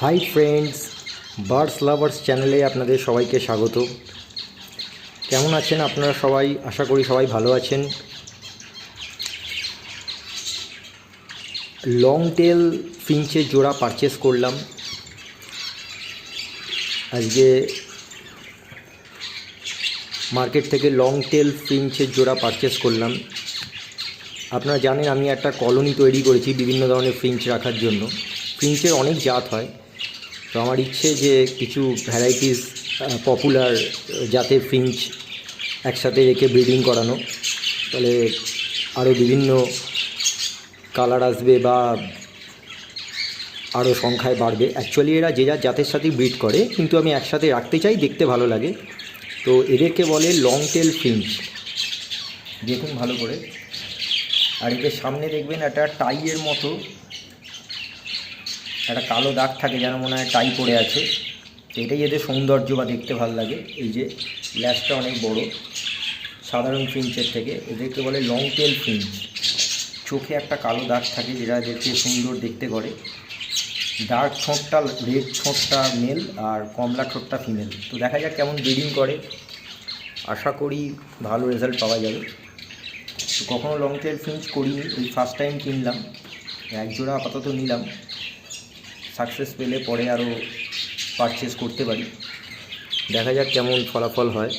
Hi friends, birds lovers চ্যানেলে আপনাদের সবাইকে স্বাগত। কেমন আছেন আপনারা সবাই? আশা করি সবাই ভালো আছেন। লং টেল ফিঞ্চের জোড়া পারচেস করলাম আজকে মার্কেট থেকে। লং টেল ফিঞ্চের জোড়া পারচেস করলাম। আপনারা জানেন আমি একটা কলোনি তৈরি করেছি বিভিন্ন ধরনের ফিঞ্চ রাখার জন্য। ফিঞ্চের অনেক জাত হয়, তো আমার ইচ্ছে যে কিছু ভ্যারাইটিস পপুলার জাতের ফিঞ্চ একসাথে রেখে ব্রিডিং করানো, তাহলে আরও বিভিন্ন কালার আসবে বা আরও সংখ্যায় বাড়বে। অ্যাকচুয়ালি এরা যে যার জাতের সাথেই ব্রিড করে, কিন্তু আমি একসাথে রাখতে চাই, দেখতে ভালো লাগে। তো এদেরকে বলে লং টেল ফিঞ্চ। দেখুন ভালো করে। আর এদের সামনে দেখবেন একটা টাইয়ের মতো একটা কালো দাগ থাকে, যেন মনে হয় টাই পড়ে আছে। এটাই এদের সৌন্দর্য বা দেখতে ভালো লাগে। এই যে ল্যাজটা অনেক বড় সাধারণ ফিঞ্চের থেকে। এদেরকে বলে লং টেল ফিঞ্চ। চোখে একটা কালো দাগ থাকে যেটা এদেরকে সুন্দর দেখতে করে। ডার্ক ঠোঁটটা, রেড ঠোঁটটা মেল আর কমলা ঠোঁটটা ফিমেল। তো দেখা যাক কেমন ব্রিডিং করে। আশা করি ভালো রেজাল্ট পাওয়া যাবে। তো কখনও লং টেল ফিঞ্চ করিনি, এই ফার্স্ট টাইম কিনলাম। এক জোড়া আপাতত নিলাম, সাকসেস পেলে পরে আরও পারচেস করতে পারি। দেখা যাক কেমন ফলাফল হয়।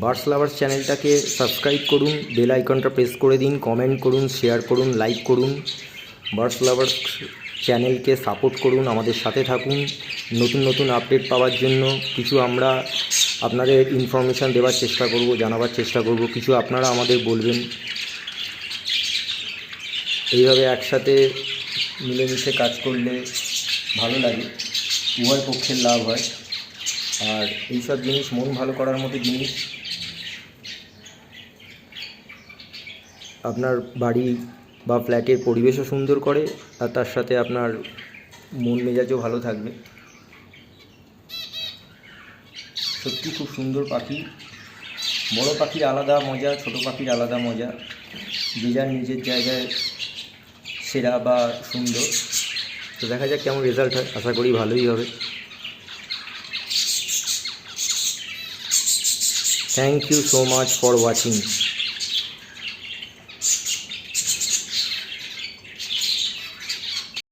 বার্ডস লাভার্স চ্যানেলটাকে সাবস্ক্রাইব করুন, বেল আইকনটা প্রেস করে দিন, কমেন্ট করুন, শেয়ার করুন, লাইক করুন। বার্ডস লাভার্স চ্যানেলকে সাপোর্ট করুন, আমাদের সাথে থাকুন। নতুন নতুন আপডেট পাওয়ার জন্য কিছু আমরা আপনাদের ইনফরমেশান দেওয়ার চেষ্টা করব, জানাবার চেষ্টা করব। কিছু আপনারা আমাদের বলবেন। এইভাবে একসাথে মিলেমিশে কাজ করলে ভালো লাগে, উভয় পক্ষের লাভ হয়। আর এইসব জিনিস মন ভালো করার মতো জিনিস। আপনার বাড়ি বা ফ্ল্যাটের পরিবেশও সুন্দর করে, আর তার সাথে আপনার মন মেজাজও ভালো থাকবে। সত্যি খুব সুন্দর পাখি। বড় পাখির আলাদা মজা, ছোট পাখির আলাদা মজা। যে যার নিজের জায়গায় সেরা বা সুন্দর। তো দেখা যাক কেমন রেজাল্ট হয়, আশা করি ভালোই হবে। Thank you so much for watching.